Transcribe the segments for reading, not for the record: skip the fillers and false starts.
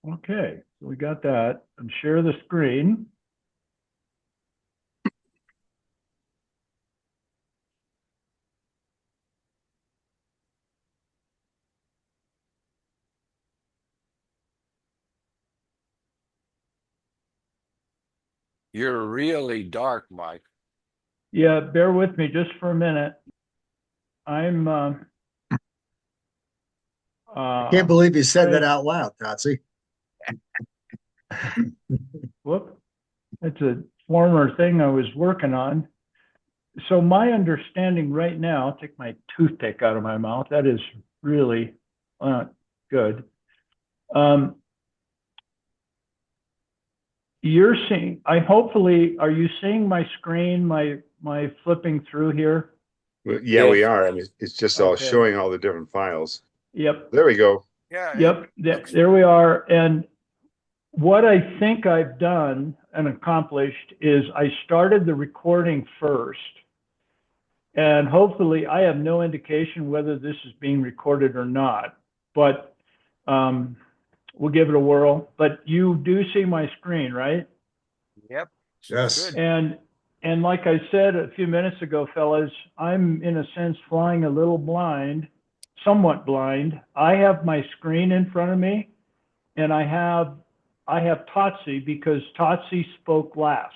Okay, so we got that. And share the screen. You're really dark, Mike. Yeah, bear with me just for a minute. I'm I can't uh believe you said that trying. out loud, Totsy. Whoop. It's a former thing I was working on. So my understanding right now, I'll take my toothpick out of my mouth. That is really good. Um, you're seeing, I hopefully, are you seeing my screen, my flipping through here? Well, yeah, we Yes. are. I mean, it's just all Okay. showing all the different files. Yep. There we go. Yeah, it Yep. looks There we are. And what I think I've done and accomplished is I started the recording first. And hopefully, I have no indication whether this is being recorded or not, but um, we'll give it a whirl. But you do see my screen, right? yep. Looks Yes. good. And like I said a few minutes ago, fellas, I'm in a sense flying a little blind, somewhat blind. I have my screen in front of me, and I have Totsi because Totsi spoke last.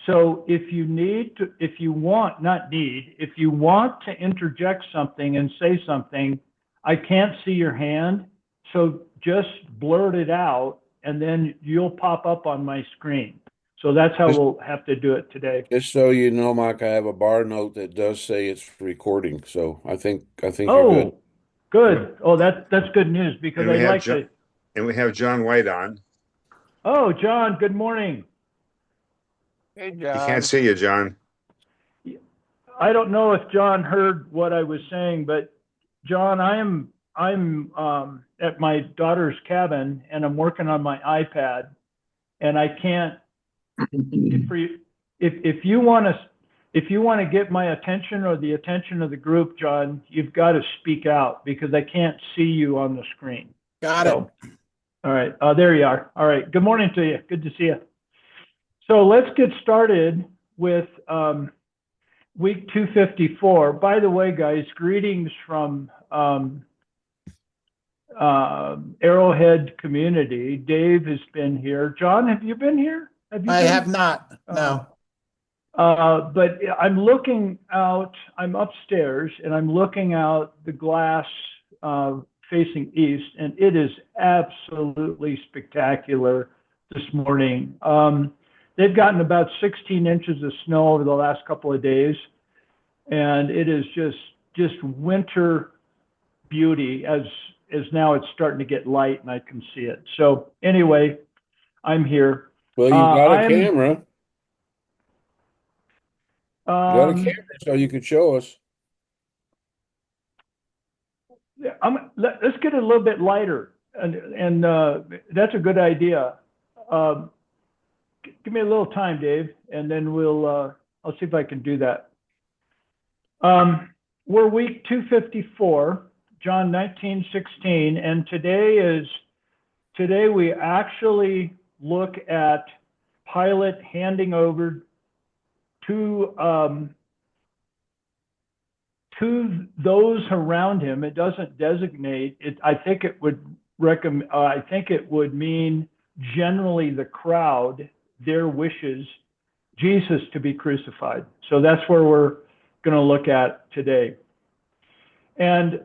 So if you need to, if you want, not need, if you want to interject something and say something, I can't see your hand. So just blurt it out and then you'll pop up on my screen. So that's how Just, we'll have to do it today. just so you know, Mike, I have a bar note that does say it's recording, so I think you're good. Oh, good. Oh, that's good news because And we I'd have like John to. and we have John White on. Oh, John, good morning. Hey, He can't John. see you, John. I don't know if John heard what I was saying, but John, I'm at my daughter's cabin and I'm working on my iPad, and I can't. If you want to get my attention or the attention of the group, John, you've got to speak out because I can't see you on the screen. Got it. So, all right, there you are. All right, good morning to you. Good to see you. So let's get started with week 254. By the way, guys, greetings from Arrowhead community. Dave has been here. John, have you been here? Have you I been? have not. No. But I'm looking out, I'm upstairs and I'm looking out the glass facing east, and it is absolutely spectacular this morning. They've gotten about 16 inches of snow over the last couple of days, and it is just winter beauty as now it's starting to get light and I can see it. So anyway, I'm here. Well, you got a I'm camera. You got a um, camera, so you could show us. let's get it a little bit lighter, and that's a good idea. Um, Give me a little time, Dave, and then I'll see if I can do that. We're week 254, John 19:16, and today we actually look at Pilate handing over to to those around him. It doesn't designate it. I think it would recommend. I think it would mean generally the crowd, their wishes, Jesus to be crucified. So that's where we're going to look at today. And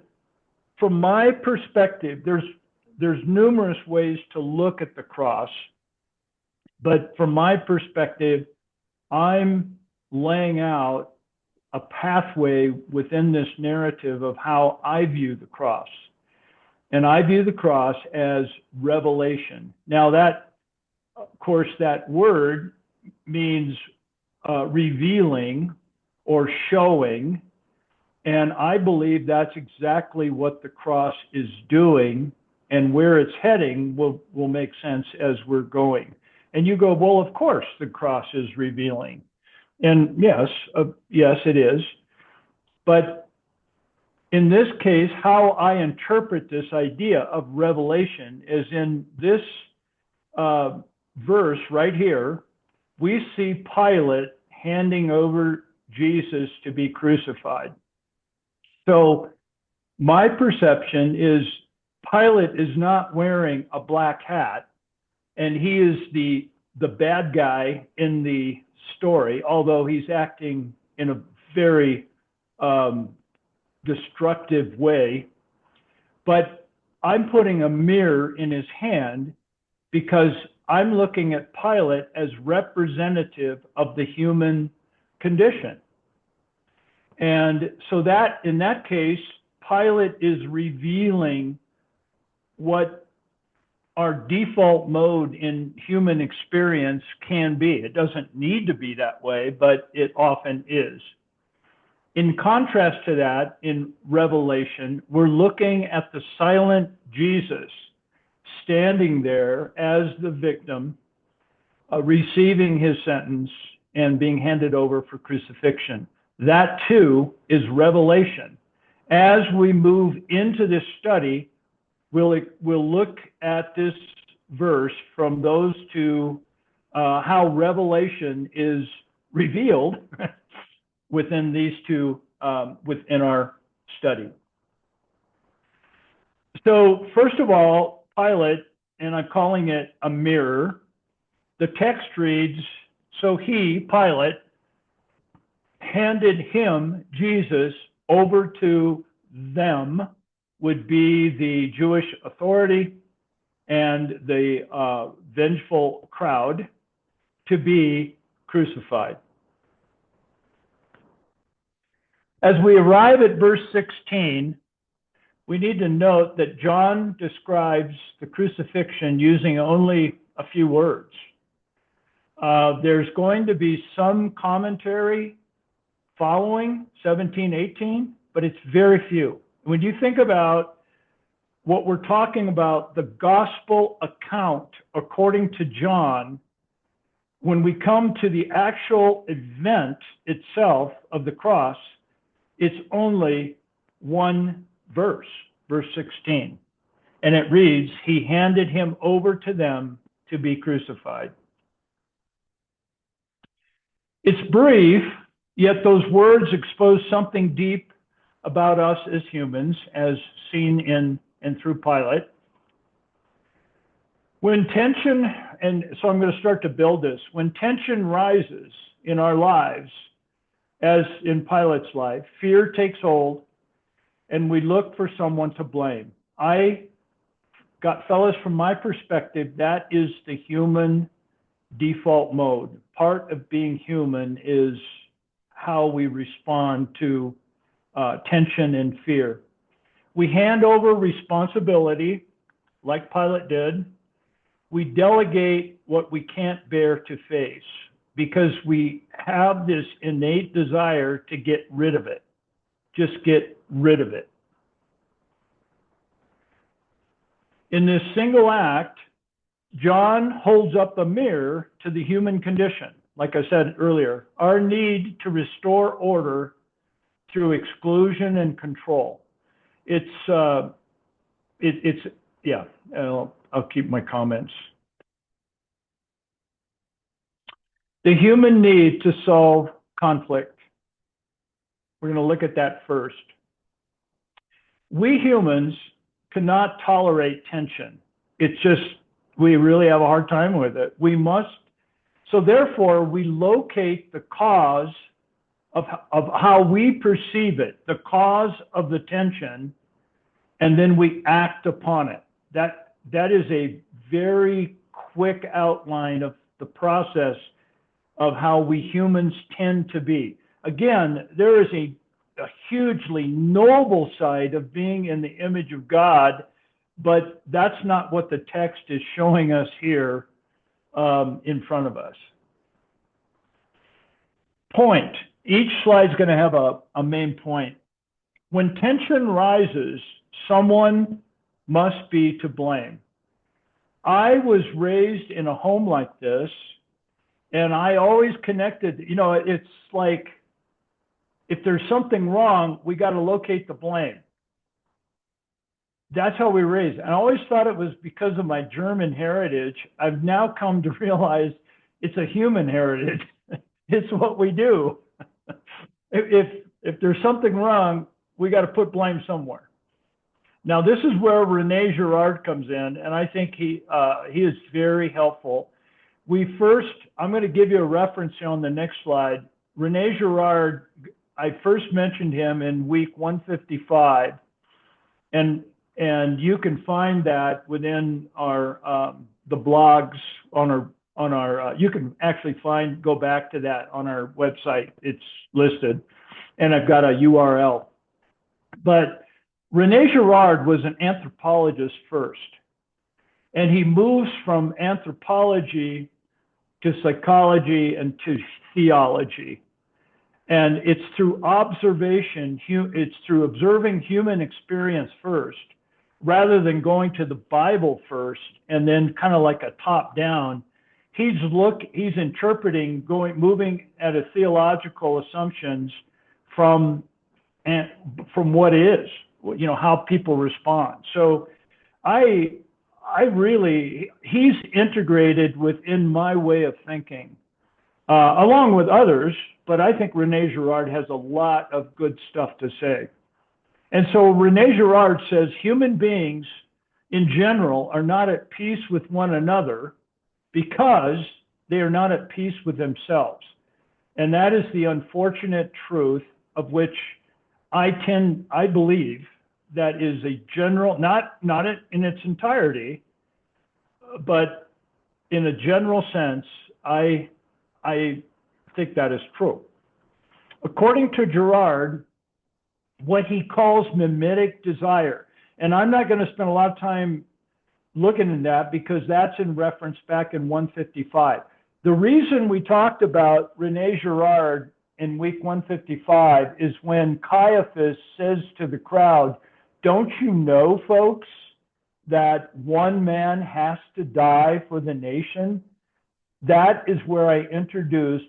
from my perspective, there's numerous ways to look at the cross, but from my perspective, I'm laying out a pathway within this narrative of how I view the cross. And I view the cross as revelation. Now, that, of course, that word means revealing or showing. And I believe that's exactly what the cross is doing, and where it's heading will make sense as we're going. And you go, well, of course, the cross is revealing. And yes, yes, it is. But in this case, how I interpret this idea of revelation is in this verse right here, we see Pilate handing over Jesus to be crucified. So my perception is Pilate is not wearing a black hat, and he is the bad guy in the story, although he's acting in a very destructive way. But I'm putting a mirror in his hand because I'm looking at Pilate as representative of the human condition. And so that in that case, Pilate is revealing what our default mode in human experience can be. It doesn't need to be that way, but it often is. In contrast to that, in Revelation, we're looking at the silent Jesus standing there as the victim, receiving his sentence and being handed over for crucifixion. That too is revelation. As we move into this study, we'll look at this verse from those two, how revelation is revealed within these two, within our study. So first of all, Pilate, and I'm calling it a mirror, the text reads, so he, Pilate, handed him, Jesus, over to them, would be the Jewish authority and the vengeful crowd, to be crucified. As we arrive at verse 16, we need to note that John describes the crucifixion using only a few words. There's going to be some commentary following 17, 18, but it's very few. When you think about what we're talking about, the gospel account according to John, when we come to the actual event itself of the cross, it's only one verse, verse 16. And it reads, he handed him over to them to be crucified. It's brief, yet those words expose something deep about us as humans, as seen in and through Pilate. When tension, and so I'm going to start to build this, when tension rises in our lives, as in Pilate's life, fear takes hold, and we look for someone to blame. Fellas, from my perspective, that is the human default mode. Part of being human is how we respond to tension and fear. We hand over responsibility, like Pilate did. We delegate what we can't bear to face because we have this innate desire to get rid of it. Just get rid of it. In this single act, John holds up a mirror to the human condition. Like I said earlier, our need to restore order through exclusion and control. I'll keep my comments. The human need to solve conflict. We're going to look at that first. We humans cannot tolerate tension. It's just, we really have a hard time with it. So therefore, we locate the cause of how we perceive it, the cause of the tension, and then we act upon it. That is a very quick outline of the process of how we humans tend to be. Again, there is a hugely noble side of being in the image of God, but that's not what the text is showing us here in front of us. Point. Each slide is going to have a main point. When tension rises, someone must be to blame. I was raised in a home like this, and I always connected, it's like if there's something wrong, we got to locate the blame. That's how we raise. And I always thought it was because of my German heritage. I've now come to realize it's a human heritage. It's what we do. If there's something wrong, we got to put blame somewhere. Now, this is where Rene Girard comes in, and I think he is very helpful. I'm going to give you a reference here on the next slide. Rene Girard, I first mentioned him in week 155, and you can find that within our the blogs on our you can actually go back to that on our website. It's listed, and I've got a URL. But Rene Girard was an anthropologist first, and he moves from anthropology to psychology and to theology. And it's through observation, it's through observing human experience first, rather than going to the Bible first and then kind of like a top down. He's interpreting, moving at a theological assumptions from what is, how people respond. So he's integrated within my way of thinking, along with others, but I think Rene Girard has a lot of good stuff to say. And so Rene Girard says human beings in general are not at peace with one another because they are not at peace with themselves. And that is the unfortunate truth of which I believe that is a general, not in its entirety, but in a general sense, I think that is true. According to Girard, what he calls mimetic desire, and I'm not going to spend a lot of time looking at that because that's in reference back in 155. The reason we talked about Rene Girard in week 155 is when Caiaphas says to the crowd, "Don't you know, folks, that one man has to die for the nation?" That is where I introduced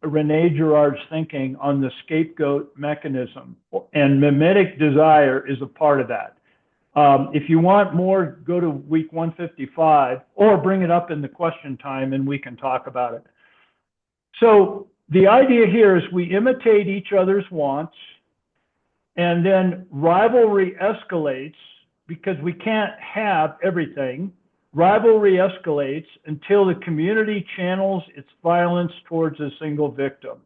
Rene Girard's thinking on the scapegoat mechanism, and mimetic desire is a part of that. If you want more, go to week 155 or bring it up in the question time and we can talk about it. So the idea here is we imitate each other's wants, and then rivalry escalates because we can't have everything. Rivalry escalates until the community channels its violence towards a single victim.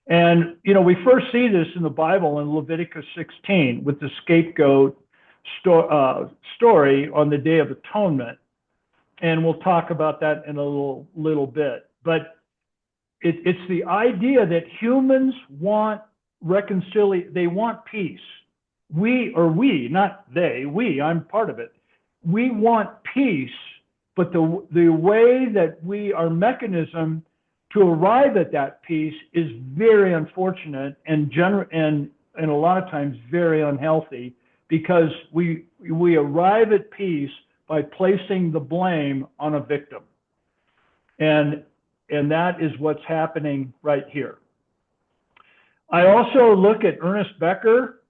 And, we first see this in the Bible in Leviticus 16 with the scapegoat story on the Day of Atonement. And we'll talk about that in a little bit. But it's the idea that humans want reconciliation. They want peace. Not they, I'm part of it. We want peace, but the way that our mechanism to arrive at that peace is very unfortunate and a lot of times very unhealthy, because we arrive at peace by placing the blame on a victim. And that is what's happening right here. I also look at Ernest Becker.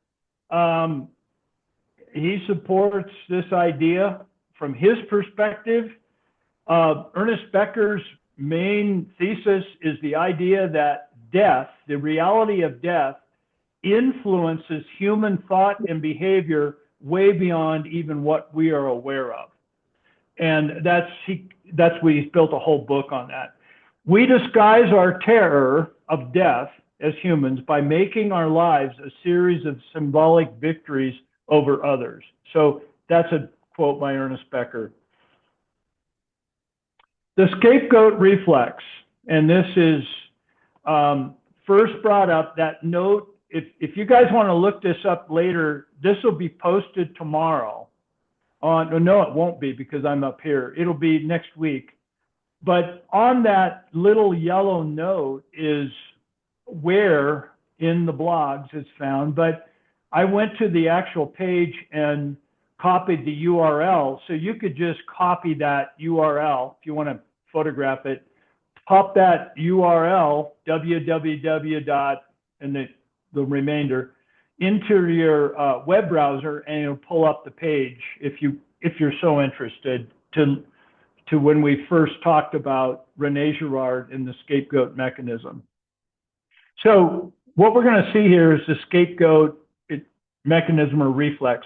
He supports this idea from his perspective. Ernest Becker's main thesis is the idea that death, the reality of death, influences human thought and behavior way beyond even what we are aware of. And that's where he's built a whole book on that. We disguise our terror of death as humans by making our lives a series of symbolic victories over others. So that's a quote by Ernest Becker. The scapegoat reflex, and this is first brought up, that note, if you guys want to look this up later, this will be posted tomorrow. No, it won't be because I'm up here. It'll be next week. But on that little yellow note is where in the blogs it's found. But I went to the actual page and copied the URL. So you could just copy that URL if you want to photograph it. Pop that URL, www. and the remainder, into your web browser, and it'll pull up the page if you're so interested to when we first talked about René Girard and the scapegoat mechanism. So what we're going to see here is the scapegoat mechanism or reflex.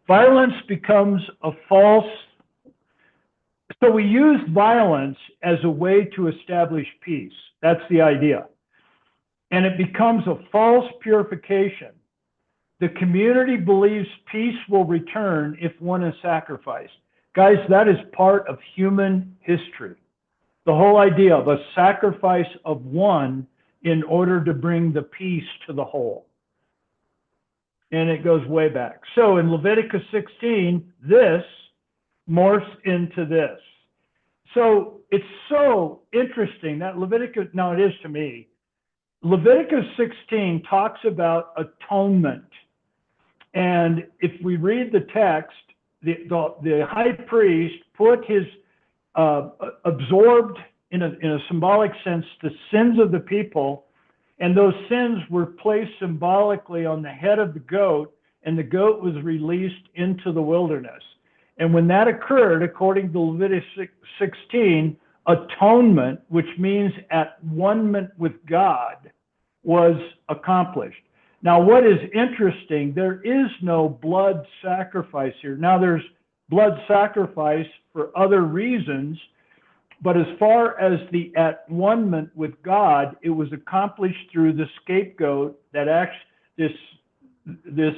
Violence becomes a false. So we use violence as a way to establish peace. That's the idea. And it becomes a false purification. The community believes peace will return if one is sacrificed. Guys, that is part of human history. The whole idea of a sacrifice of one in order to bring the peace to the whole. And it goes way back. So in Leviticus 16, this morphs into this. So it's so interesting that Leviticus, now it is to me, Leviticus 16 talks about atonement. And if we read the text, the high priest put his, absorbed in a symbolic sense, the sins of the people, and those sins were placed symbolically on the head of the goat, and the goat was released into the wilderness. And when that occurred, according to Leviticus 16, atonement, which means at one with God, was accomplished. Now, what is interesting, there is no blood sacrifice here. Now, there's blood sacrifice for other reasons, but as far as the at one with God, it was accomplished through the scapegoat that actually, this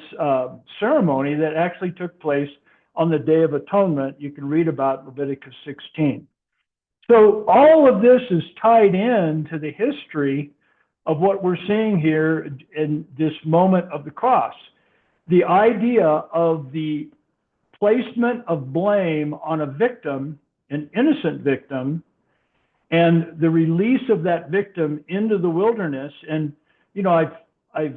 ceremony that actually took place on the Day of Atonement. You can read about Leviticus 16. So all of this is tied in to the history of what we're seeing here in this moment of the cross. The idea of the placement of blame on a victim, an innocent victim, and the release of that victim into the wilderness. And, you know, I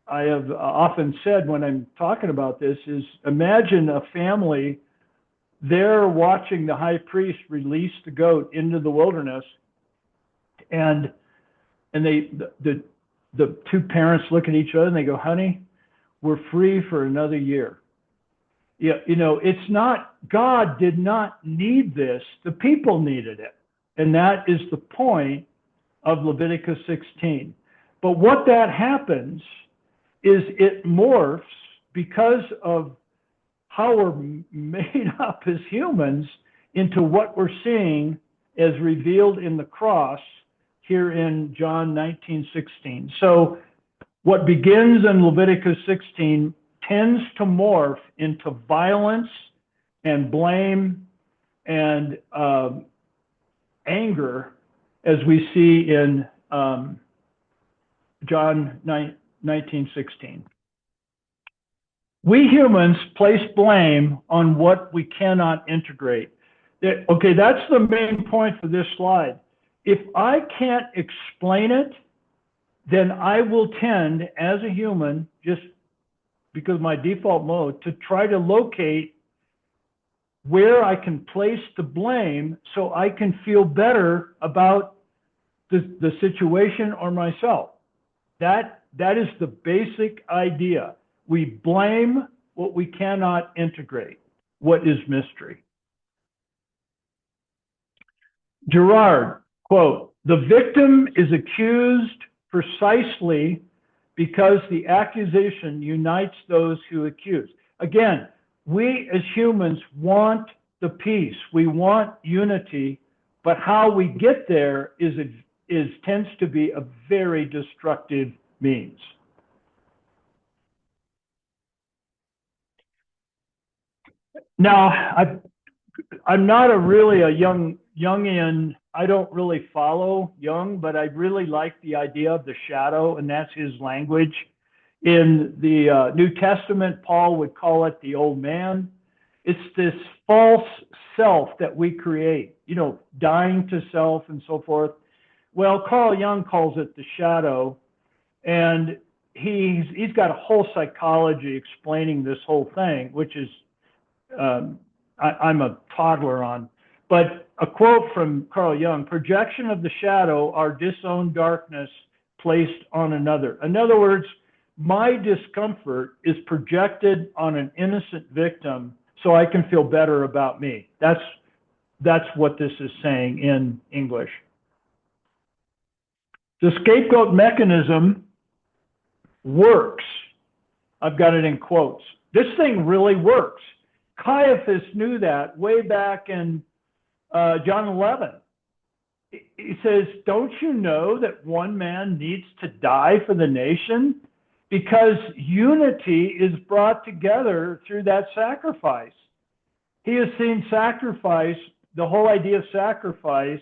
have often said when I'm talking about this is imagine a family there watching the high priest release the goat into the wilderness, and the two parents look at each other and they go, honey, we're free for another year. Yeah, you know, it's not, God did not need this, the people needed it. And that is the point of Leviticus 16. But what that happens is it morphs because of how we're made up as humans into what we're seeing as revealed in the cross here in John 19:16. So what begins in Leviticus 16 tends to morph into violence and blame and anger, as we see in John 19:16. We humans place blame on what we cannot integrate. Okay, that's the main point for this slide. If I can't explain it, then I will tend, as a human, just because my default mode, to try to locate where I can place the blame so I can feel better about the situation or myself. That is the basic idea. We blame what we cannot integrate, what is mystery. Girard, quote, "The victim is accused precisely because the accusation unites those who accuse." Again, we as humans want the peace. We want unity, but how we get there tends to be a very destructive means. Now, I'm not really a Jungian. I don't really follow Jung, but I really like the idea of the shadow, and that's his language. In the New Testament, Paul would call it the old man. It's this false self that we create, you know, dying to self and so forth. Well, Carl Jung calls it the shadow, and he's got a whole psychology explaining this whole thing, which is I'm a toddler on. But a quote from Carl Jung: "Projection of the shadow, our disowned darkness placed on another." In other words, my discomfort is projected on an innocent victim so I can feel better about me. That's what this is saying in English. The scapegoat mechanism works. I've got it in quotes. This thing really works. Caiaphas knew that way back in John 11. He says, don't you know that one man needs to die for the nation? Because unity is brought together through that sacrifice. He has seen sacrifice, the whole idea of sacrifice,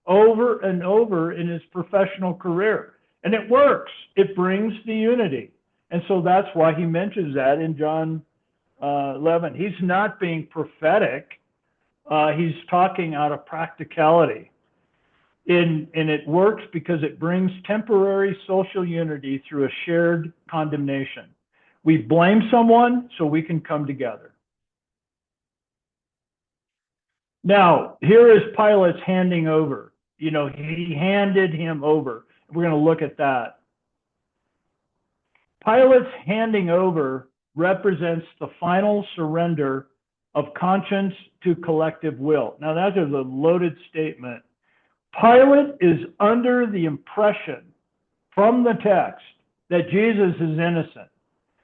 over and over in his professional career. And it works. It brings the unity. And so that's why he mentions that in John 11. He's not being prophetic. He's talking out of practicality. And it works because it brings temporary social unity through a shared condemnation. We blame someone so we can come together. Now, here is Pilate's handing over. You know, he handed him over. We're going to look at that. Pilate's handing over represents the final surrender of conscience to collective will. Now, that is a loaded statement. Pilate is under the impression from the text that Jesus is innocent.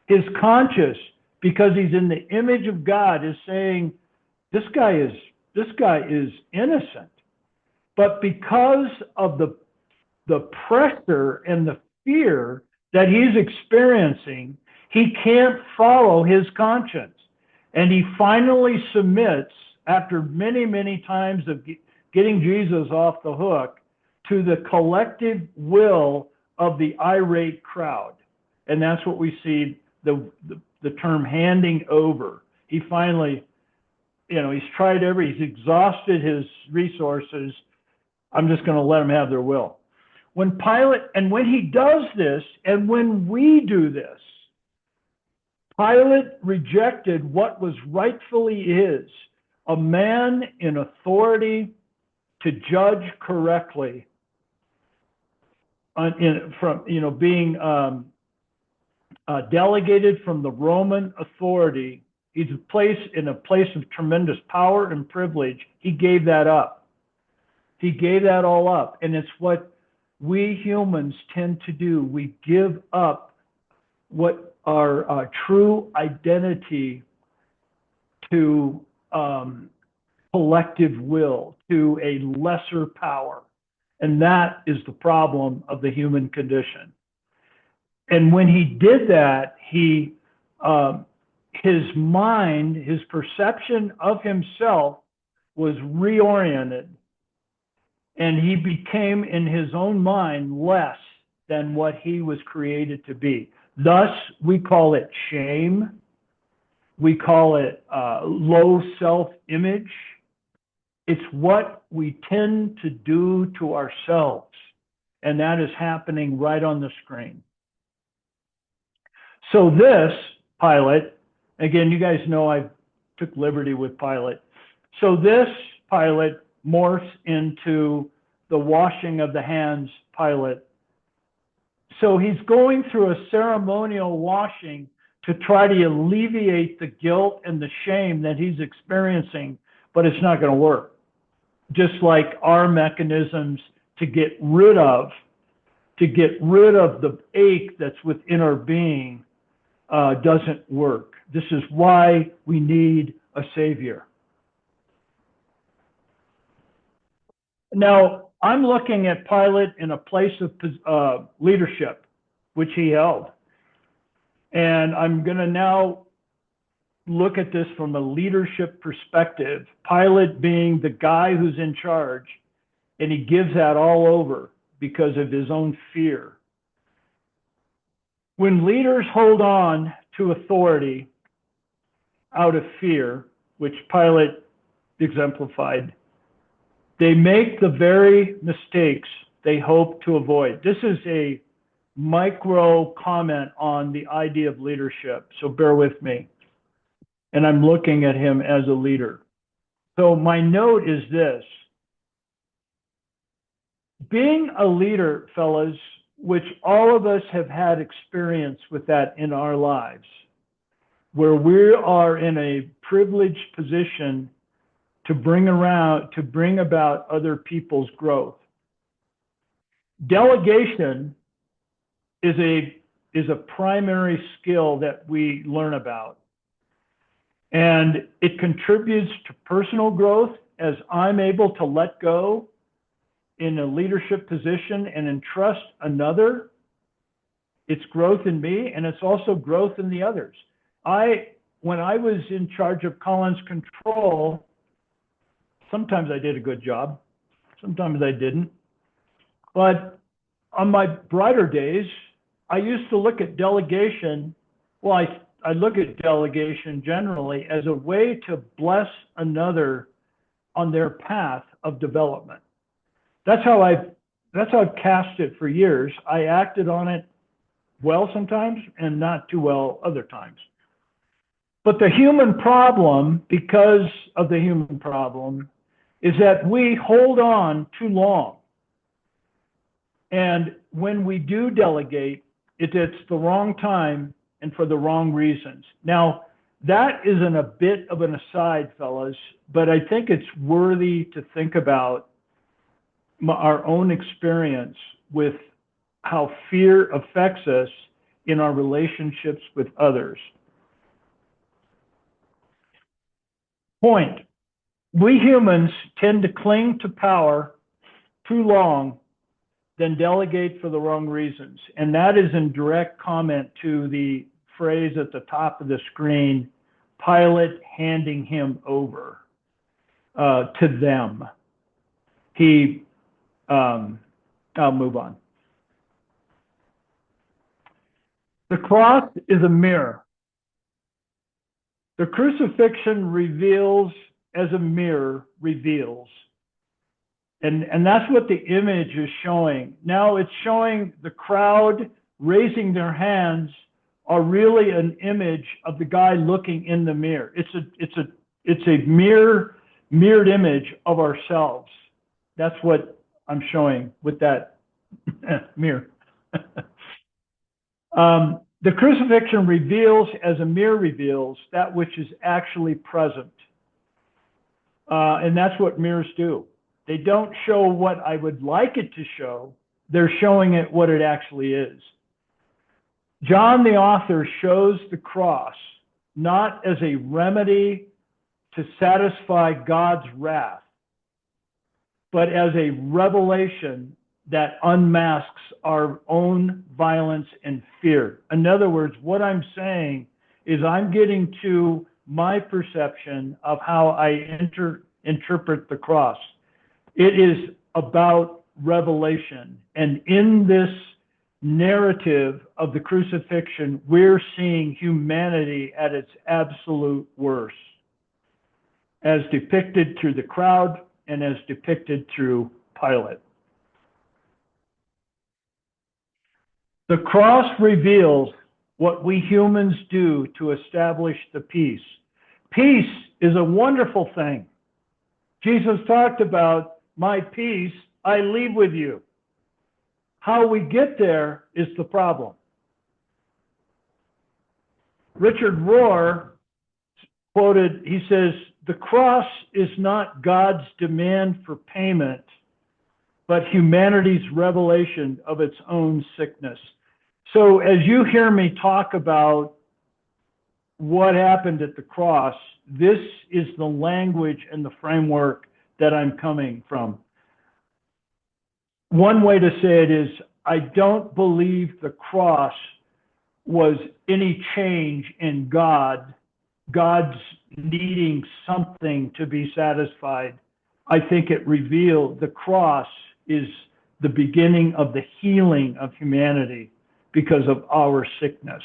His conscience, because he's in the image of God, is saying, this guy is innocent. But because of the pressure and the fear that he's experiencing, he can't follow his conscience. And he finally submits, after many, many times of getting Jesus off the hook, to the collective will of the irate crowd. And that's what we see the term handing over. He finally, he's tried he's exhausted his resources. I'm just going to let them have their will. When he does this, and when we do this, Pilate rejected what was rightfully his, a man in authority to judge correctly, being delegated from the Roman authority. He's in a place of tremendous power and privilege. He gave that up. He gave that all up. And it's what we humans tend to do. We give up what our true identity to collective will, to a lesser power. And that is the problem of the human condition. And when he did that, his mind, his perception of himself was reoriented. And he became, in his own mind, less than what he was created to be. Thus, we call it shame. We call it low self-image. It's what we tend to do to ourselves. And that is happening right on the screen. So this, Pilate, again, you guys know I took liberty with Pilate. So this, Pilate, morphs into the washing of the hands, Pilate. So he's going through a ceremonial washing to try to alleviate the guilt and the shame that he's experiencing, but it's not going to work. Just like our mechanisms to get rid of the ache that's within our being doesn't work. This is why we need a savior. Now, I'm looking at Pilate in a place of leadership, which he held. And I'm going to now look at this from a leadership perspective. Pilate being the guy who's in charge, and he gives that all over because of his own fear. When leaders hold on to authority out of fear, which Pilate exemplified, they make the very mistakes they hope to avoid. This is a micro comment on the idea of leadership, so bear with me. And I'm looking at him as a leader. So my note is this. Being a leader, fellas, which all of us have had experience with that in our lives, where we are in a privileged position to bring about other people's growth. Delegation is a primary skill that we learn about. And it contributes to personal growth as I'm able to let go in a leadership position and entrust another. It's growth in me, and it's also growth in the others. When I was in charge of Collins Control, sometimes I did a good job, sometimes I didn't. But on my brighter days, I used to look at delegation. Well, I look at delegation generally as a way to bless another on their path of development. That's how I've cast it for years. I acted on it well sometimes and not too well other times. But the human problem, because of the human problem, is that we hold on too long. And when we do delegate, it's the wrong time and for the wrong reasons. Now, that isn't a bit of an aside, fellas, but I think it's worthy to think about our own experience with how fear affects us in our relationships with others. Point: we humans tend to cling to power too long, then delegate for the wrong reasons. And that is in direct comment to the phrase at the top of the screen, Pilate handing him over to them. I'll move on. The cross is a mirror. The crucifixion reveals as a mirror reveals. And that's what the image is showing. Now it's showing the crowd raising their hands are really an image of the guy looking in the mirror. It's a mirrored image of ourselves. That's what I'm showing with that mirror. The crucifixion reveals as a mirror reveals that which is actually present. And that's what mirrors do. They don't show what I would like it to show. They're showing it what it actually is. John, the author, shows the cross not as a remedy to satisfy God's wrath, but as a revelation that unmasks our own violence and fear. In other words, what I'm saying is I'm getting to my perception of how I interpret the cross. It is about revelation. And in this narrative of the crucifixion, we're seeing humanity at its absolute worst, as depicted through the crowd and as depicted through Pilate. The cross reveals what we humans do to establish the peace. Peace is a wonderful thing. Jesus talked about, my peace I leave with you. How we get there is the problem. Richard Rohr quoted, he says, the cross is not God's demand for payment, but humanity's revelation of its own sickness. So as you hear me talk about what happened at the cross, this is the language and the framework that I'm coming from. One way to say it is, I don't believe the cross was any change in God's needing something to be satisfied. I think it revealed the cross is the beginning of the healing of humanity because of our sickness.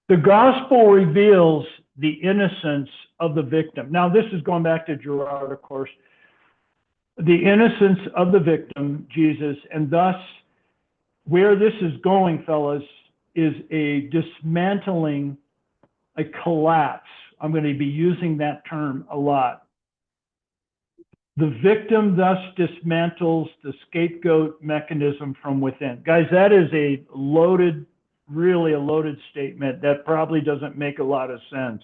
The gospel reveals the innocence of the victim. Now, this is going back to Gerard, of course. The innocence of the victim, Jesus, and thus where this is going, fellas, is a dismantling, a collapse. I'm going to be using that term a lot. The victim thus dismantles the scapegoat mechanism from within. Guys, that is a loaded, really a loaded statement that probably doesn't make a lot of sense.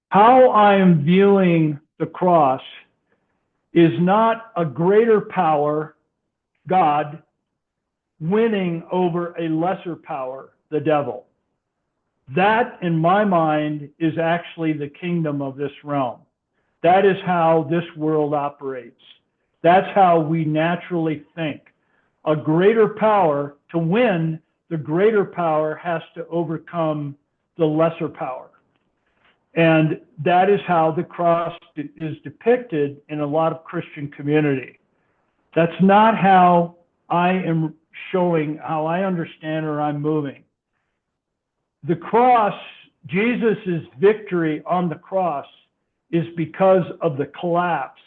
How I am viewing the cross is not a greater power, God, winning over a lesser power, the devil. That, in my mind, is actually the kingdom of this realm. That is how this world operates. That's how we naturally think. A greater power, to win, the greater power has to overcome the lesser power. And that is how the cross is depicted in a lot of Christian community. That's not how I am showing, how I understand or I'm moving. The cross, Jesus' victory on the cross, is because of the collapse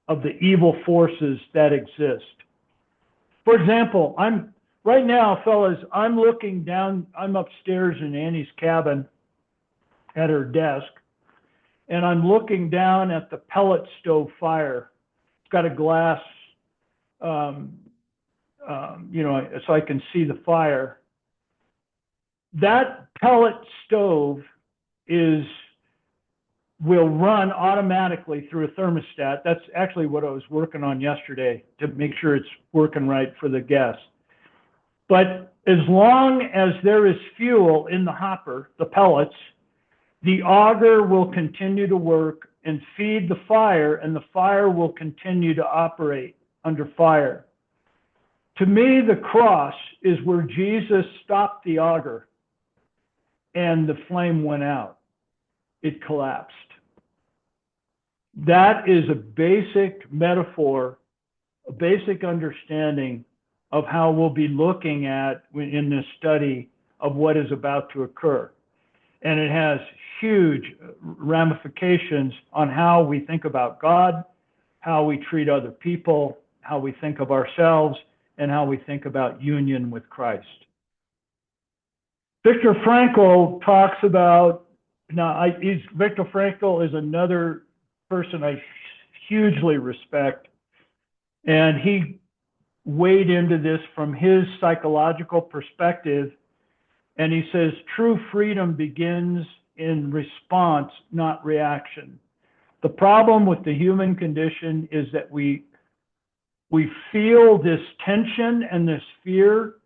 of the evil forces that exist. For example, right now, fellas, I'm looking down, I'm upstairs in Annie's cabin at her desk, and I'm looking down at the pellet stove fire. It's got a glass, so I can see the fire. That pellet stove will run automatically through a thermostat. That's actually what I was working on yesterday to make sure it's working right for the guests. But as long as there is fuel in the hopper, the pellets, the auger will continue to work and feed the fire, and the fire will continue to operate under fire. To me, the cross is where Jesus stopped the auger and the flame went out. It collapsed. That is a basic metaphor, a basic understanding of how we'll be looking at in this study of what is about to occur. And it has huge ramifications on how we think about God, how we treat other people, how we think of ourselves, and how we think about union with Christ. Viktor Frankl talks about, Viktor Frankl is another person I hugely respect, and he weighed into this from his psychological perspective, and he says true freedom begins in response, not reaction. The problem with the human condition is that we feel this tension and this fear,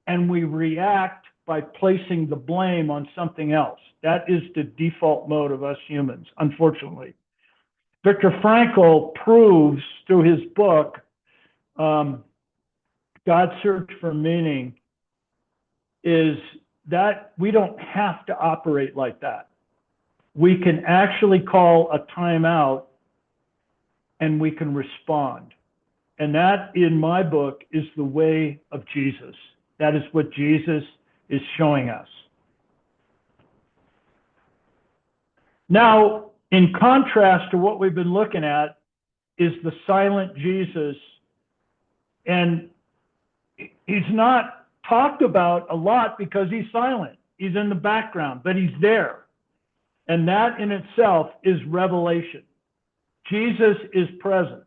and we react by placing the blame on something else. That is the default mode of us humans, unfortunately. Viktor Frankl proves through his book, God's Search for Meaning, is that we don't have to operate like that. We can actually call a timeout and we can respond. And that, in my book, is the way of Jesus. That is what Jesus is showing us. Now, in contrast to what we've been looking at is the silent Jesus. And he's not talked about a lot because he's silent. He's in the background, but he's there. And that in itself is revelation. Jesus is present.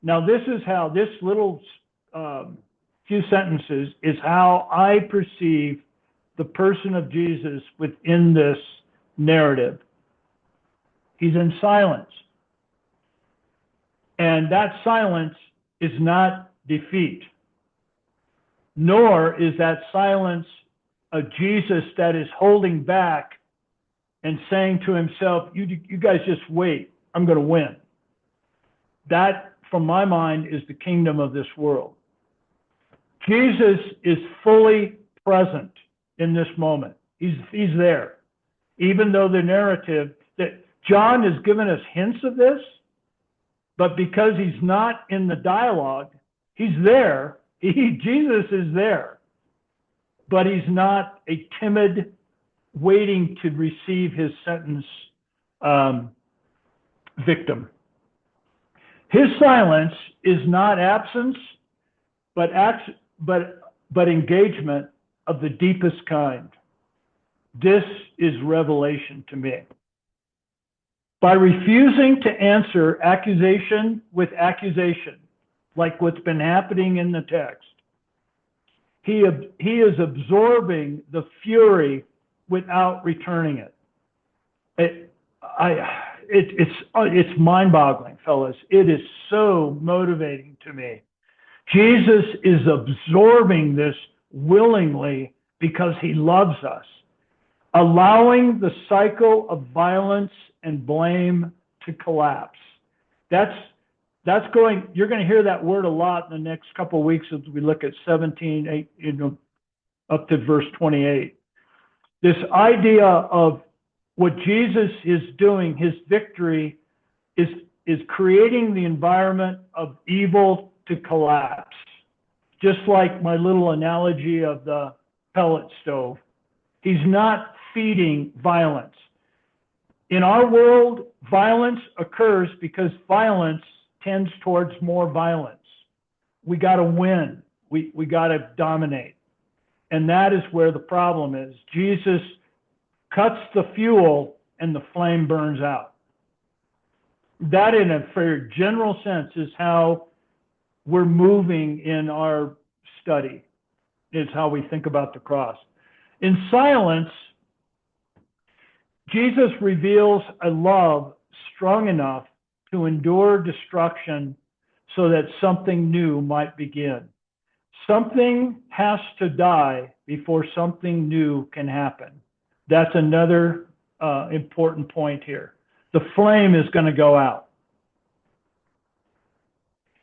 Now, this is how this little few sentences is how I perceive the person of Jesus within this narrative. He's in silence. And that silence is not defeat, nor is that silence a Jesus that is holding back and saying to himself, you guys just wait, I'm going to win. That, from my mind, is the kingdom of this world. Jesus is fully present in this moment. He's there. Even though the narrative, that John has given us hints of this, but because he's not in the dialogue, he's there. Jesus is there. But he's not a timid, waiting to receive his sentence victim. His silence is not absence, but engagement of the deepest kind. This is revelation to me. By refusing to answer accusation with accusation, like what's been happening in the text, he is absorbing the fury without returning it. It's mind-boggling, fellas. It is so motivating to me. Jesus is absorbing this willingly because he loves us, allowing the cycle of violence and blame to collapse. That's going, you're going to hear that word a lot in the next couple of weeks as we look at 17, up to verse 28. This idea of what Jesus is doing, his victory is creating the environment of evil to collapse. Just like my little analogy of the pellet stove. He's not feeding violence. In our world, violence occurs because violence tends towards more violence. We got to win. We got to dominate. And that is where the problem is. Jesus cuts the fuel and the flame burns out. That, in a very general sense, is how we're moving in our study, is how we think about the cross. In silence, Jesus reveals a love strong enough to endure destruction so that something new might begin. Something has to die before something new can happen. That's another important point here. The flame is going to go out.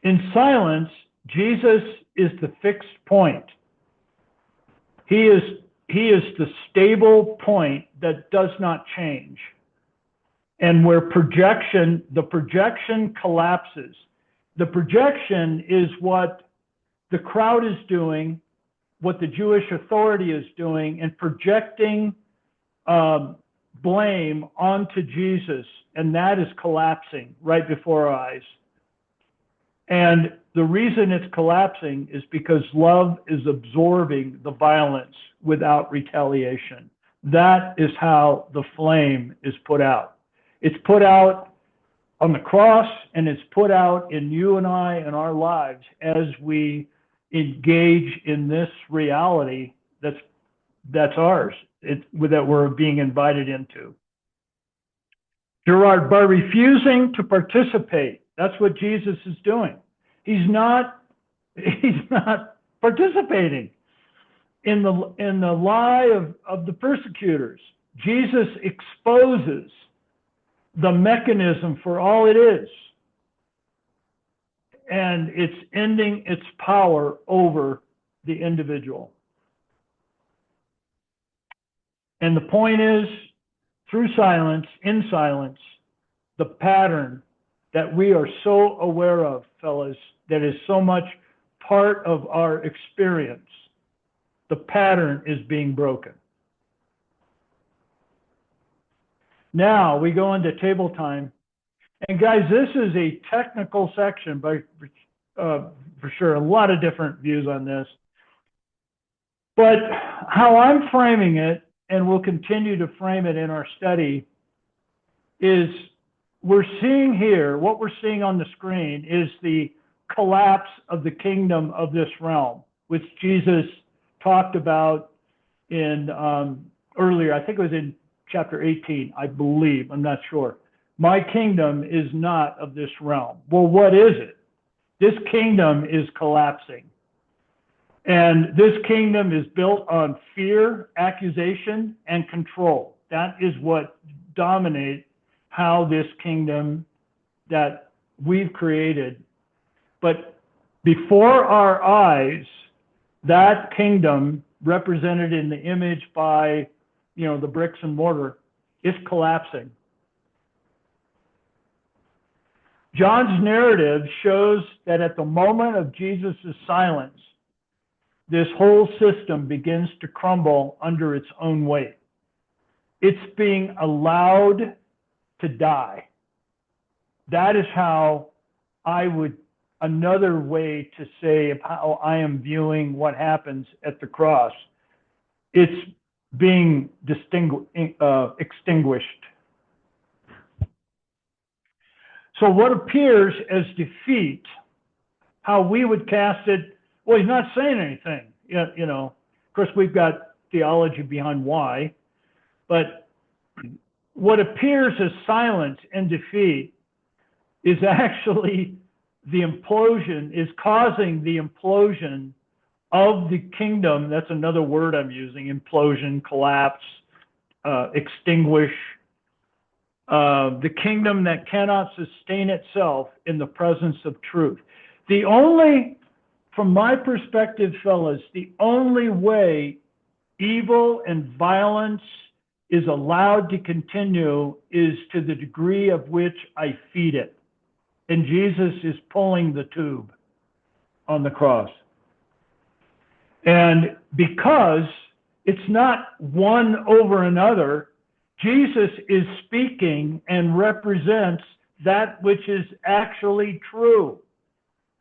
In silence, Jesus is the fixed point. He is the stable point that does not change. And where the projection collapses. The projection is what the crowd is doing, what the Jewish authority is doing, and projecting blame onto Jesus. And that is collapsing right before our eyes. And the reason it's collapsing is because love is absorbing the violence without retaliation. That is how the flame is put out. It's put out on the cross, and it's put out in you and I and our lives as we engage in this reality that's ours, that we're being invited into. Gerard, by refusing to participate, that's what Jesus is doing. He's not participating in the lie of the persecutors. Jesus exposes the mechanism for all it is, and it's ending its power over the individual. And the point is, through silence, in silence, the pattern that we are so aware of, fellas, that is so much part of our experience, the pattern is being broken. Now we go into table time. And guys, this is a technical section, but for sure, a lot of different views on this. But how I'm framing it, and we'll continue to frame it in our study, is we're seeing here, what we're seeing on the screen is the collapse of the kingdom of this realm, which Jesus talked about in earlier, I think it was in chapter 18, I believe, I'm not sure. My kingdom is not of this realm. Well, what is it? This kingdom is collapsing. And this kingdom is built on fear, accusation, and control. That is what dominates how this kingdom that we've created. But before our eyes, that kingdom, represented in the image by, the bricks and mortar, is collapsing. John's narrative shows that at the moment of Jesus' silence, this whole system begins to crumble under its own weight. It's being allowed to die. That is how another way to say of how I am viewing what happens at the cross. It's being extinguished. So what appears as defeat, how we would cast it, well, he's not saying anything. You know, of course, we've got theology behind why, but what appears as silence and defeat is actually the implosion, is causing the implosion of the kingdom. That's another word I'm using: implosion, collapse, extinguish. The kingdom that cannot sustain itself in the presence of truth. The only, from my perspective, fellas, the only way evil and violence is allowed to continue is to the degree of which I feed it. And Jesus is pulling the tube on the cross. And because it's not one over another, Jesus is speaking and represents that which is actually true.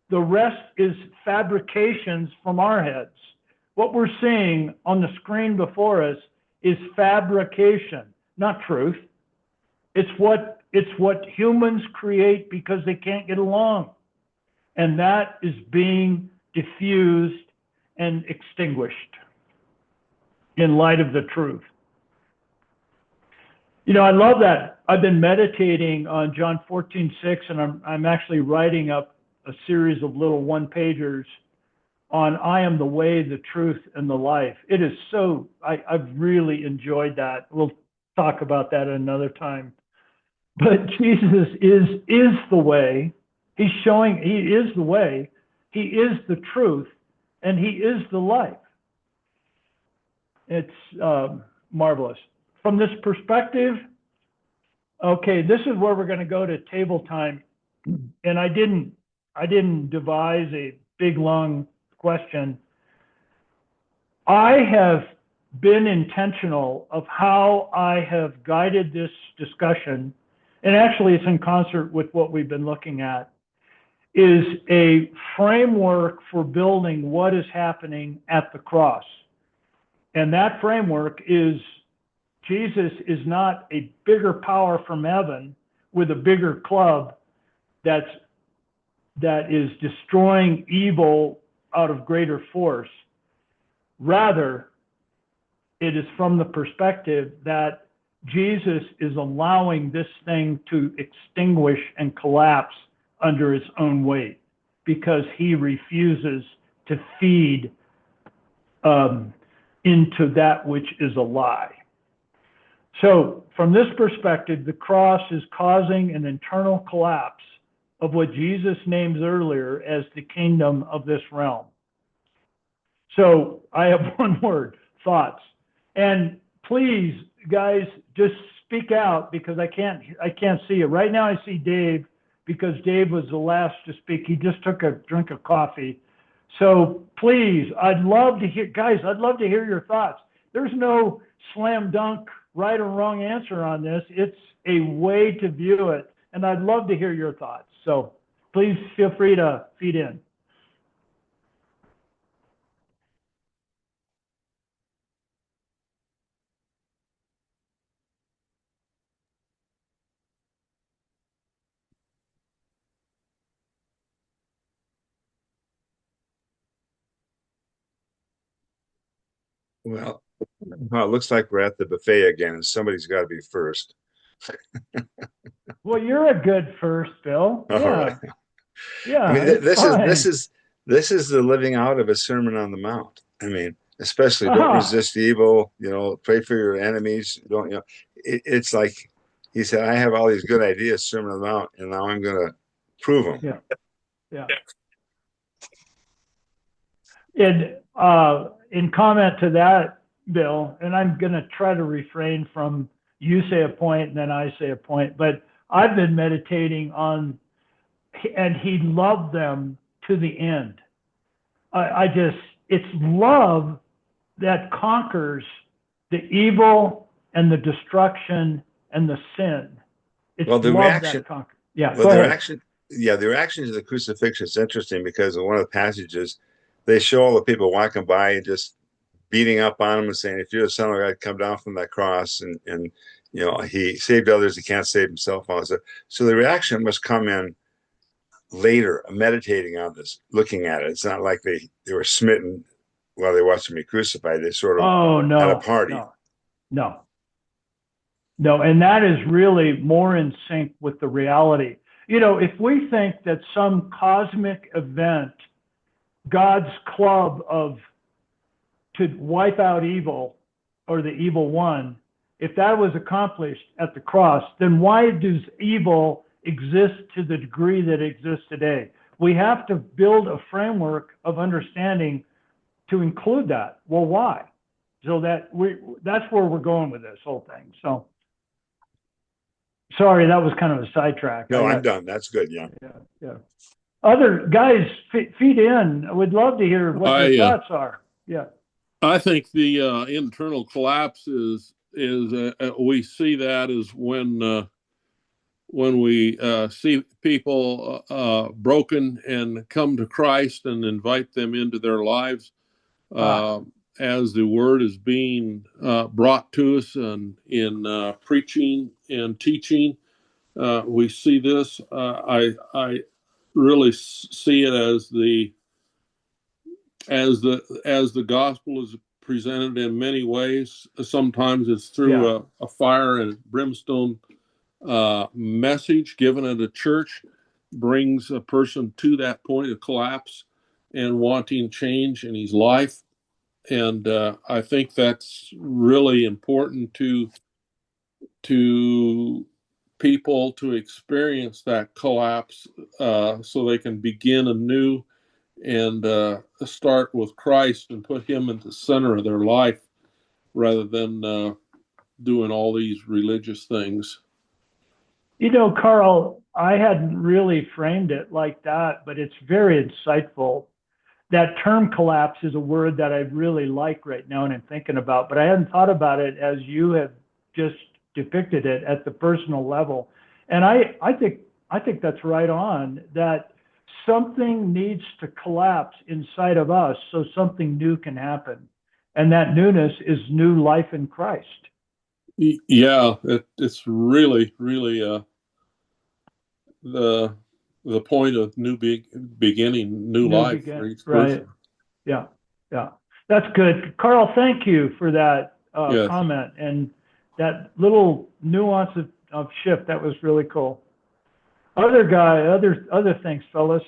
The rest is fabrications from our heads. What we're seeing on the screen before us is fabrication, not truth. It's what humans create because they can't get along. And that is being diffused and extinguished in light of the truth. You know, I love that. I've been meditating on John 14:6, and I'm actually writing up a series of little one-pagers on I am the way, the truth, and the life. It is so, I've really enjoyed that. We'll talk about that another time. But Jesus is the way. He's showing he is the way, he is the truth, and he is the life. It's marvelous. From this perspective, okay, this is where we're going to go to table time. And I didn't devise a big, long question. I have been intentional of how I have guided this discussion, and actually it's in concert with what we've been looking at, is a framework for building what is happening at the cross. And that framework is Jesus is not a bigger power from heaven with a bigger club that is destroying evil out of greater force. Rather, it is from the perspective that Jesus is allowing this thing to extinguish and collapse under its own weight because he refuses to feed into that which is a lie. So from this perspective, the cross is causing an internal collapse of what Jesus names earlier as the kingdom of this realm. So I have one word: thoughts. And please, guys, just speak out because I can't see it. Right now I see Dave because Dave was the last to speak. He just took a drink of coffee. So please, I'd love to hear your thoughts. There's no slam dunk right or wrong answer on this. It's a way to view it, and I'd love to hear your thoughts. So please feel free to feed in. Well, it looks like we're at the buffet again, and somebody's got to be first. Well, you're a good first, Bill. All Yeah. right. Yeah. I mean, this is the living out of a Sermon on the Mount. I mean, especially don't resist evil. You know, pray for your enemies. Don't you know? It's like he said, I have all these good ideas, Sermon on the Mount, and now I'm going to prove them. Yeah. And in comment to that, Bill, and I'm going to try to refrain from you say a point and then I say a point, but I've been meditating on, and he loved them to the end. It's love that conquers the evil and the destruction and the sin. It's well, the love reaction, that conquers. Yeah, well, go the ahead. reaction, yeah, the reaction to the crucifixion is interesting because in one of the passages, they show all the people walking by and just beating up on him and saying, if you're the son of God, come down from that cross. And he saved others, he can't save himself. So the reaction must come in later, meditating on this, looking at it. It's not like they were smitten while they watched him be crucified. They sort of Oh, at a no, party. no. And that is really more in sync with the reality. If we think that some cosmic event, God's club to wipe out evil or the evil one, if that was accomplished at the cross, then why does evil exist to the degree that it exists today? We have to build a framework of understanding to include that. Well, why? So that's where we're going with this whole thing. So sorry, that was kind of a sidetrack. No, I'm done. That's good. Yeah. Yeah. Other guys, feed in. I would love to hear what your thoughts are. Yeah. I think the internal collapse is we see that as when we see people broken and come to Christ and invite them into their lives, as the word is being brought to us and in preaching and teaching. We see this. I really see it as the gospel is presented in many ways. Sometimes it's through a fire and brimstone message given at a church, brings a person to that point of collapse and wanting change in his life. And I think that's really important to people to experience that collapse, so they can begin anew and start with Christ and put him at the center of their life rather than doing all these religious things. Carl, I hadn't really framed it like that, but it's very insightful. That term collapse is a word that I really like right now and I'm thinking about, but I hadn't thought about it as you have just depicted it at the personal level. And I think that's right on, that something needs to collapse inside of us so something new can happen. And that newness is new life in Christ. Yeah, it's really, really the point of new beginning, new life for each person. Right. Yeah. That's good. Carl, thank you for that Yes. comment and that little nuance of shift. That was really cool. Other things, fellas.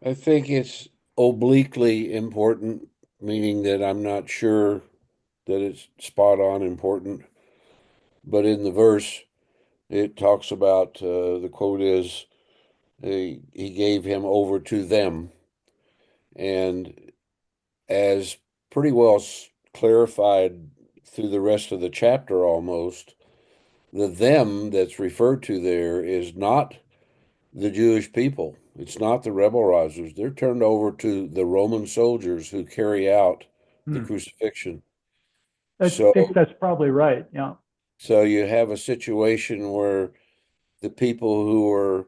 I think it's obliquely important, meaning that I'm not sure that it's spot on important. But in the verse, it talks about the quote is, he gave him over to them. And as pretty well clarified through the rest of the chapter almost, the them that's referred to there is not the Jewish people. It's not the rebel rousers. They're turned over to the Roman soldiers who carry out the crucifixion. I think that's probably right. Yeah. So you have a situation where the people who are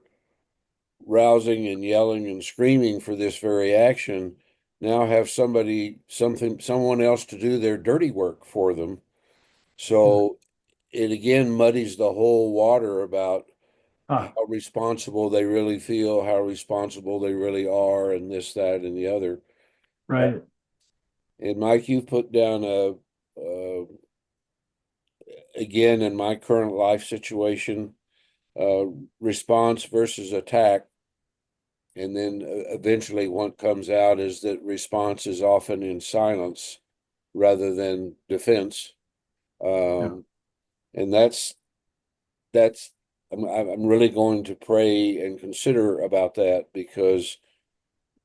rousing and yelling and screaming for this very action now have someone else to do their dirty work for them. So it again muddies the whole water about how responsible they really feel, how responsible they really are, and this, that, and the other. Right. And Mike, you've put down again, in my current life situation, response versus attack. And then eventually what comes out is that response is often in silence rather than defense. And that's I'm really going to pray and consider about that, because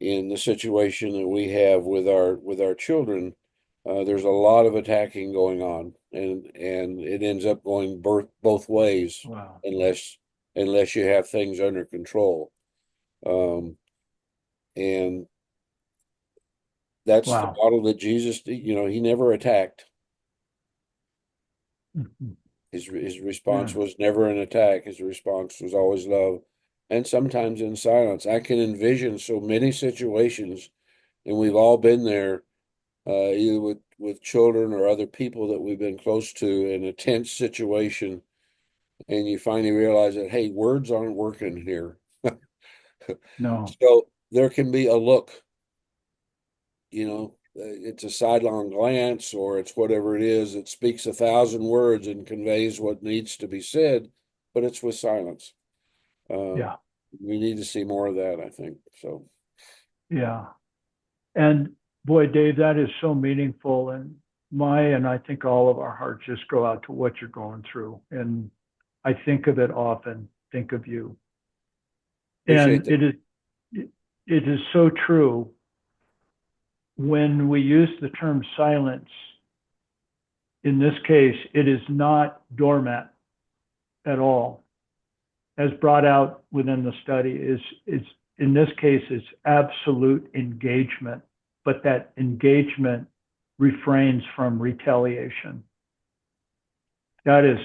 in the situation that we have with our children, there's a lot of attacking going on, and it ends up going both ways. Wow. unless you have things under control. And that's the model that Jesus, he never attacked. His response was never an attack. His response was always love, and sometimes in silence. I can envision so many situations, and we've all been there, either with with children or other people that we've been close to in a tense situation, and you finally realize that, hey, words aren't working here. No. So there can be a look, it's a sidelong glance, or it's whatever it is. It speaks 1,000 words and conveys what needs to be said, but it's with silence. Yeah. We need to see more of that, I think. So. Yeah. And boy, Dave, that is so meaningful. And I think all of our hearts just go out to what you're going through. And I think of it often, think of you. Appreciate And it is so true. When we use the term silence, in this case, it is not doormat at all. As brought out within the study, is in this case, it's absolute engagement, but that engagement refrains from retaliation. That's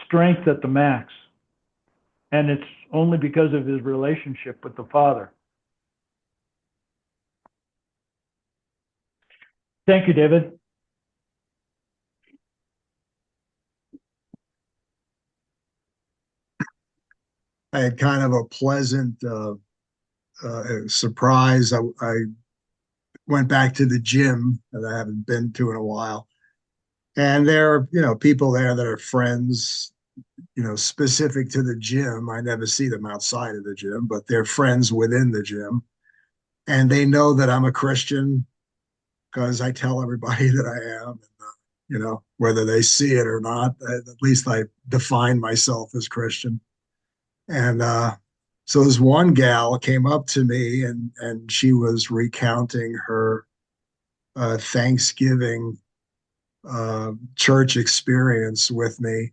strength at the max. And it's only because of his relationship with the Father. Thank you, David. I had kind of a pleasant surprise. I went back to the gym that I haven't been to in a while. And there are, people there that are friends, specific to the gym. I never see them outside of the gym, but they're friends within the gym. And they know that I'm a Christian because I tell everybody that I am. And, whether they see it or not, at least I define myself as Christian. And so this one gal came up to me, and she was recounting her Thanksgiving church experience with me,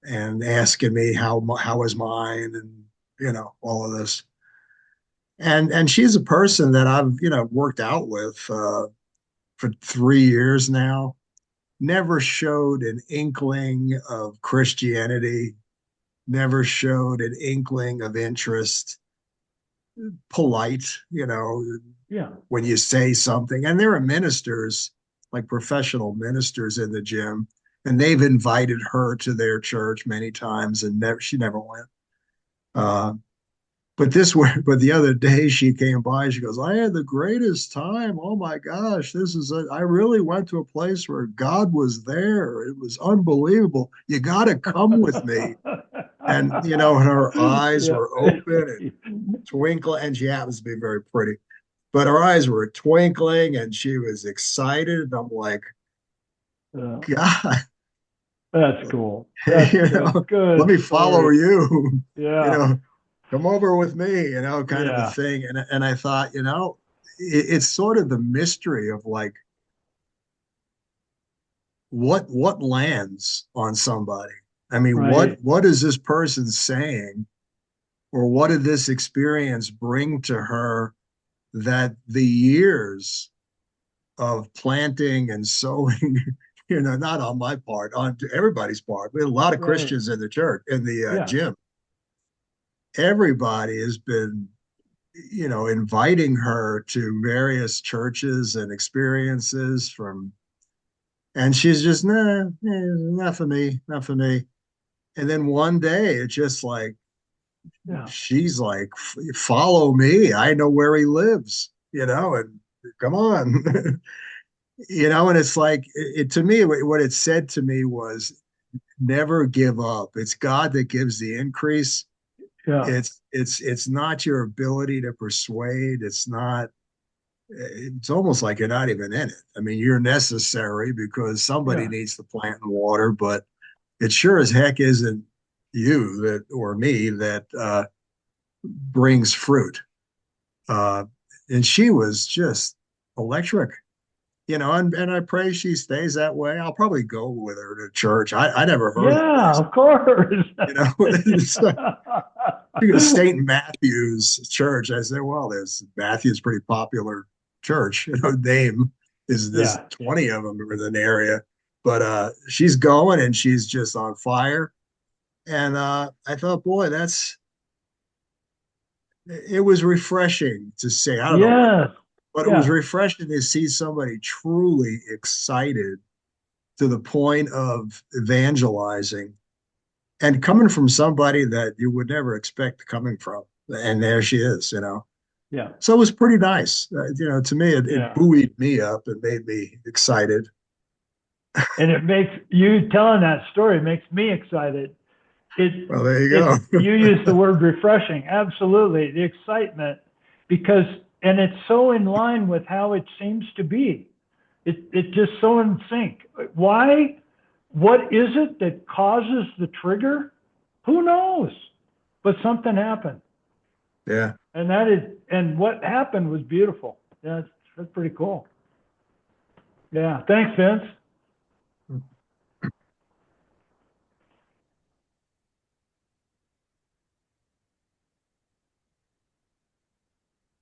and asking me how was mine, and all of this. And she's a person that I've worked out with for 3 years now. Never showed an inkling of Christianity. Never showed an inkling of interest. Polite, Yeah. when you say something. And there are ministers, like professional ministers in the gym, and they've invited her to their church many times, and she never went. But the other day she came by, she goes, I had the greatest time. Oh my gosh, I really went to a place where God was there. It was unbelievable. You got to come with me. And, her eyes were open and twinkling, and she happens to be very pretty, but her eyes were twinkling and she was excited. And I'm like, God, that's cool. That's good. Let me follow you. Yeah. Come over with me, kind of a thing. And I thought, it's sort of the mystery of like what lands on somebody. I mean, Right. what is this person saying, or what did this experience bring to her that the years of planting and sowing, not on my part, on everybody's part. We had a lot of Christians in the church, in the gym. Everybody has been, inviting her to various churches and experiences and she's just, not for me, not for me. And then one day it's just like, she's like, follow me. I know where he lives, and come on. And it's like, to me, what it said to me was, never give up. It's God that gives the increase. Yeah. It's not your ability to persuade. It's almost like you're not even in it. I mean, you're necessary because somebody needs to plant and water, but it sure as heck isn't you or me that brings fruit. And she was just electric, and I pray she stays that way. I'll probably go with her to church. I never heard of course. St. Matthew's Church. I said, well, there's Matthew's pretty popular church. Name is there's 20 of them in an area, but she's going and she's just on fire. And I thought, boy, it was refreshing to say. I don't know. But it was refreshing to see somebody truly excited to the point of evangelizing and coming from somebody that you would never expect coming from. And there she is, you know. Yeah. So it was pretty nice. You know, to me, it buoyed me up and made me excited. And it makes you telling that story makes me excited. Well, there you go. You use the word refreshing. Absolutely. The excitement, because, and it's so in line with how it seems to be. It's just so in sync. Why? What is it that causes the trigger? Who knows? But something happened. Yeah. And what happened was beautiful. Yeah, that's pretty cool. Yeah. Thanks, Vince.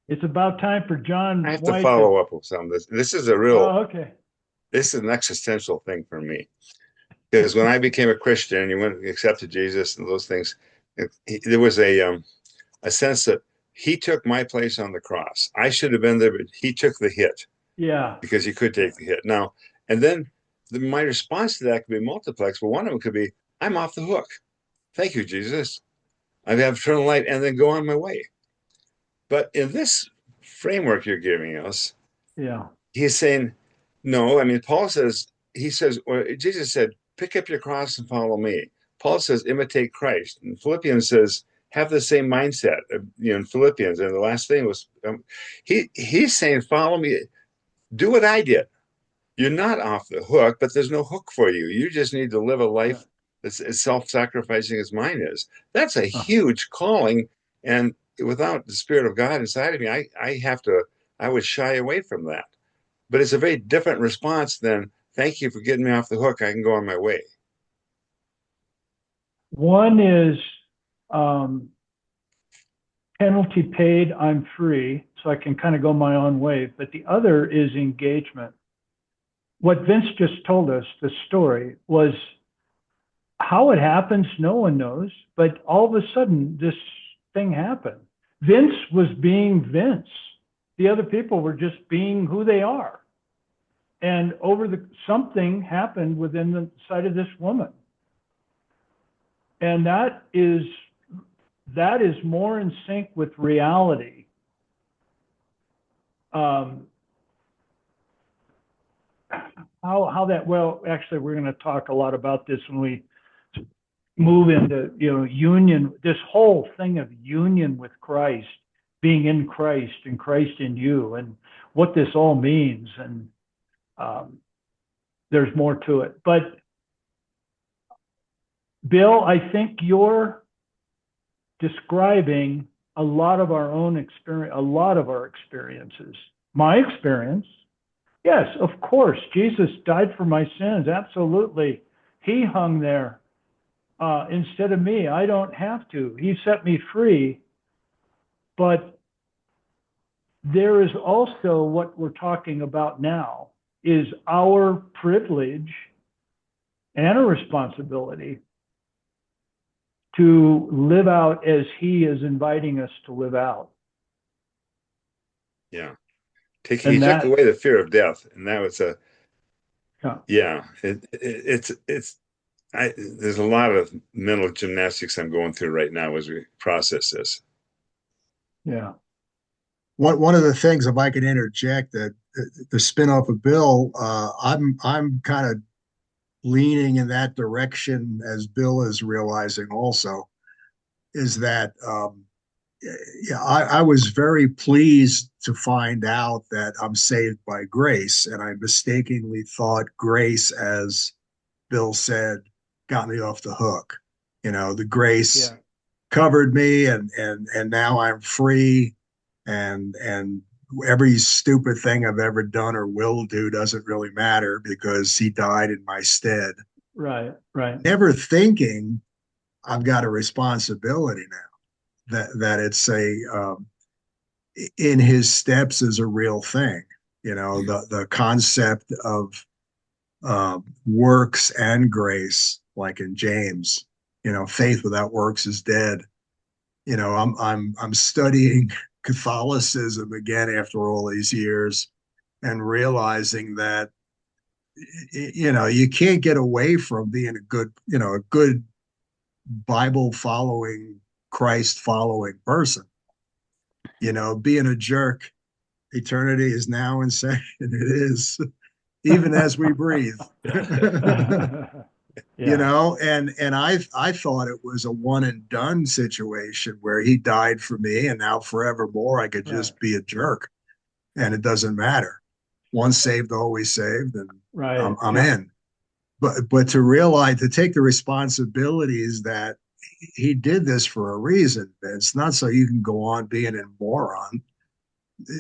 It's about time for John. I have White to follow up with some of this. This is a real, okay. This is an existential thing for me. Because when I became a Christian and you went and accepted Jesus and those things, there was a sense that he took my place on the cross. I should have been there, but he took the hit. Yeah. Because he could take the hit. Now, and then my response to that could be multiplex, but one of them could be, I'm off the hook. Thank you, Jesus. I have eternal life, and then go on my way. But in this framework you're giving us, he's saying, no, I mean, Paul says, or Jesus said, pick up your cross and follow me. Paul says, imitate Christ. And Philippians says, have the same mindset, in Philippians. And the last thing was, he's saying, follow me, do what I did. You're not off the hook, but there's no hook for you. You just need to live a life that's as self-sacrificing as mine is. That's a huge calling. And without the Spirit of God inside of me, I would shy away from that. But it's a very different response than, thank you for getting me off the hook. I can go on my way. One is penalty paid, I'm free, so I can kind of go my own way. But the other is engagement. What Vince just told us, the story, was how it happens, no one knows. But all of a sudden, this thing happened. Vince was being Vince. The other people were just being who they are. And something happened within the sight of this woman. And that is more in sync with reality. Actually, we're going to talk a lot about this when we move into, union, this whole thing of union with Christ, being in Christ and Christ in you, and what this all means. And there's more to it. But Bill, I think you're describing a lot of our own experience, a lot of our experiences. My experience, yes, of course, Jesus died for my sins. Absolutely. He hung there instead of me. I don't have to. He set me free. But there is also what we're talking about now is our privilege and a responsibility to live out as he is inviting us to live out. Yeah. He took away the fear of death. And that was there's a lot of mental gymnastics I'm going through right now as we process this. Yeah. One of the things, if I could interject, that the spin-off of Bill, I'm kind of leaning in that direction as Bill is realizing also, is that I was very pleased to find out that I'm saved by grace, and I mistakenly thought grace, as Bill said, got me off the hook. The grace covered me, and now I'm free, and every stupid thing I've ever done or will do doesn't really matter because he died in my stead. Right. Never thinking I've got a responsibility now, that it's in his steps is a real thing. The concept of works and grace, like in James, faith without works is dead. I'm studying Catholicism again after all these years and realizing that, you can't get away from being a good Bible following, Christ following person. Being a jerk, eternity is now in session. It is, even as we breathe. And I thought it was a one and done situation where he died for me, and now forevermore I could just be a jerk, and it doesn't matter. Once saved, always saved, and I'm in. But to realize, to take the responsibilities that he did this for a reason. It's not so you can go on being a moron.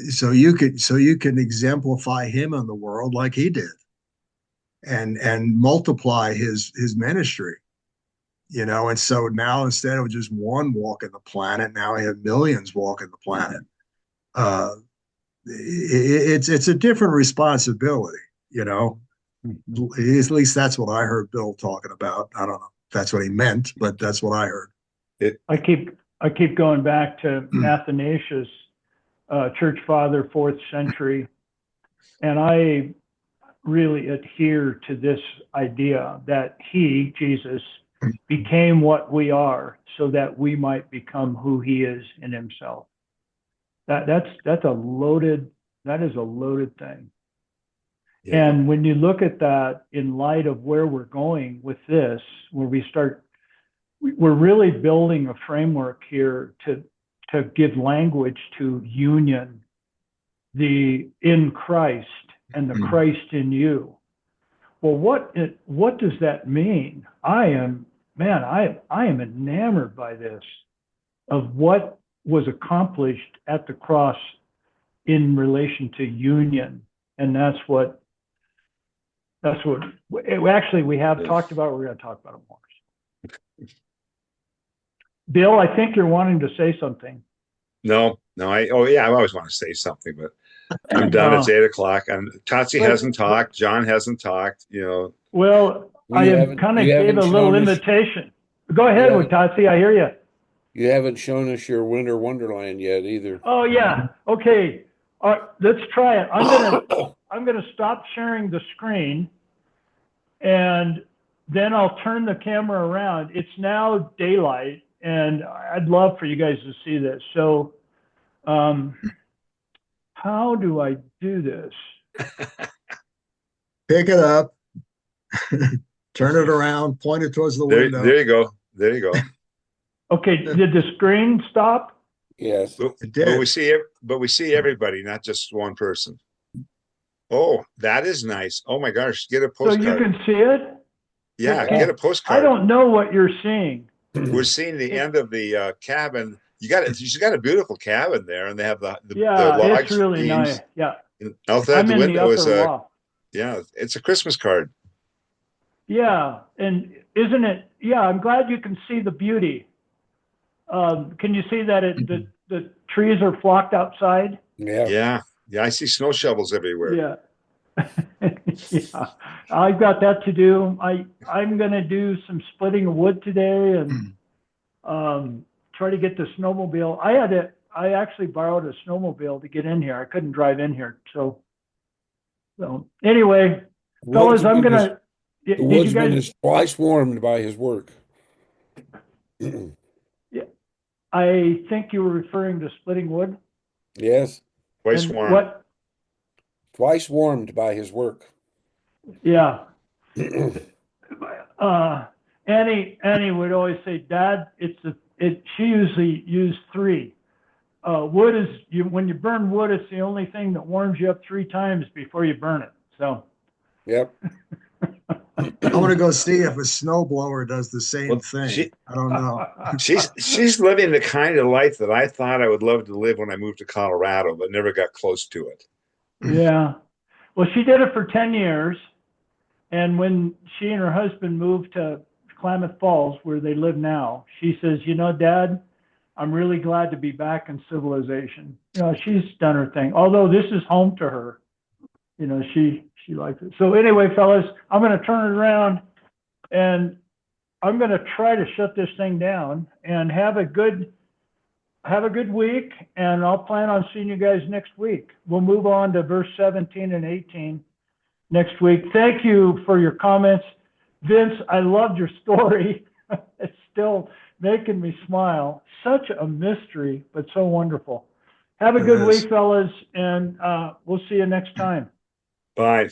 So you can exemplify him in the world like he did, and multiply his ministry. And so now, instead of just one walking the planet, now I have millions walking the planet. It's a different responsibility, At least that's what I heard Bill talking about. I don't know if that's what he meant, but that's what I heard. I keep going back to Athanasius, church father, 4th century, and I really adhere to this idea that he, Jesus, became what we are so that we might become who he is in himself. That is a loaded thing. Yeah. And when you look at that in light of where we're going with this, where we're really building a framework here to give language to union, the in Christ and the Christ in you. Well, what does that mean? I am enamored by this, of what was accomplished at the cross in relation to union. And that's what actually we have talked about. We're going to talk about it more. Bill, I think you're wanting to say something. No, I always want to say something, but I'm done. It's 8:00, and Tatsi hasn't talked. John hasn't talked. Well, I kind of gave a little invitation. Go ahead with Tatsi. I hear you. You haven't shown us your winter wonderland yet either. Oh yeah. Okay. All right, let's try it. I'm gonna stop sharing the screen, and then I'll turn the camera around. It's now daylight, and I'd love for you guys to see this. So, how do I do this? Pick it up, turn it around, point it towards the window. There you go. Okay, did the screen stop? Yes, it did. But we see everybody, not just one person. Oh, that is nice. Oh my gosh, get a postcard. So you can see it? Yeah, get a postcard. I don't know what you're seeing. We're seeing the end of the cabin. You got a beautiful cabin there, and they have the logs. It's really nice. Yeah. Outside the window is it's a Christmas card. Yeah, and isn't it? Yeah, I'm glad you can see the beauty. Can you see that the trees are flocked outside? Yeah. I see snow shovels everywhere. Yeah. Yeah, I've got that to do. I'm going to do some splitting of wood today and try to get the snowmobile. I actually borrowed a snowmobile to get in here. I couldn't drive in here. So anyway, fellas, I'm going to. The woodsman is twice warmed by his work. Yeah, I think you were referring to splitting wood. Yes. Twice warmed. What? Twice warmed by his work. Yeah. Annie would always say, Dad, she usually used 3. Wood when you burn wood, it's the only thing that warms you up 3 times before you burn it. So. Yep. I want to go see if a snowblower does the same thing. I don't know. She's living the kind of life that I thought I would love to live when I moved to Colorado, but never got close to it. Yeah. Well, she did it for 10 years. And when she and her husband moved to Klamath Falls, where they live now, she says, Dad, I'm really glad to be back in civilization. She's done her thing. Although this is home to her. She likes it. So anyway, fellas, I'm going to turn it around and I'm going to try to shut this thing down and have a good, have a good week, and I'll plan on seeing you guys next week. We'll move on to verse 17 and 18 next week. Thank you for your comments. Vince, I loved your story. It's still making me smile. Such a mystery, but so wonderful. Have a good week, fellas, and we'll see you next time. Bye.